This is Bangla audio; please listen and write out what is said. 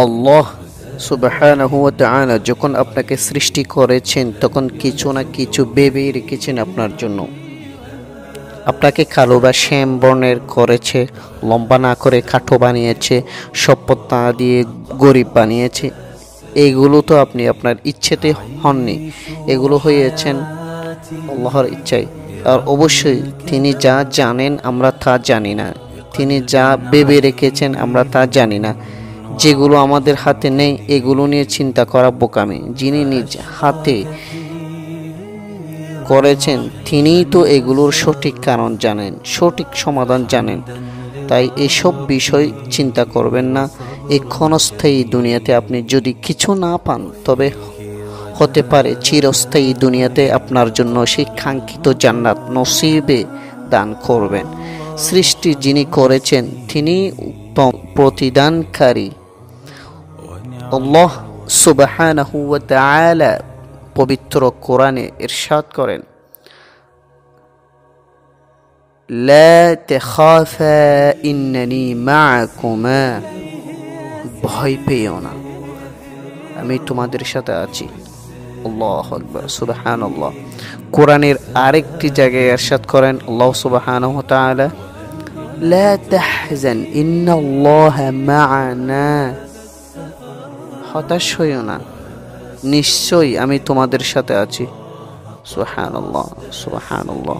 আল্লাহ সুবহানাহু ওয়া তাআলা যখন আপনাকে সৃষ্টি করেছেন তখন কিছু না কিছু ভেবে রেখেছেন আপনার জন্য। আপনাকে কালো বা শ্যাম বর্ণের করেছে, লম্বা না করে খাটো বানিয়েছে, সম্পদ না দিয়ে গরিব বানিয়েছে। এগুলো তো আপনি আপনার ইচ্ছেতে হননি, এগুলো হয়েছেন আল্লাহর ইচ্ছায়। আর অবশ্যই তিনি যা জানেন আমরা তা জানি না, তিনি যা ভেবে রেখেছেন আমরা তা জানি না। যেগুলো আমাদের হাতে নেই এগুলো নিয়ে চিন্তা করা বোকামি। যিনি নিজ হাতে করেছেন তিনিই তো এগুলোর সঠিক কারণ জানেন, সঠিক সমাধান জানেন। তাই এসব বিষয় চিন্তা করবেন না। এই ক্ষণস্থায়ী দুনিয়াতে আপনি যদি কিছু না পান, তবে হতে পারে চিরস্থায়ী দুনিয়াতে আপনার জন্য সেই কাঙ্ক্ষিত জান্নাত নসিবে দান করবেন। সৃষ্টি যিনি করেছেন তিনি উত্তম প্রতিদানকারী। আল্লাহ সুবহানাহু ওয়া তাআলা পবিত্র কোরআনে ইরশাদ করেন, লা তাখাফা ইন্নানি মাআকুমা, ভয় পেও না, আমি তোমাদের সাথে আছি। আল্লাহু আকবার, সুবহানাল্লাহ। কোরআনের আরেকটি জায়গায় ইরশাদ করেন আল্লাহ সুবহানাহু ওয়া তাআলা, লা তাহজান ইন্নাল্লাহা মা'ানা, হতাশ হইও না, নিশ্চয়ই আমি তোমাদের সাথে আছি। সুবহানাল্লাহ, সুবহানাল্লাহ।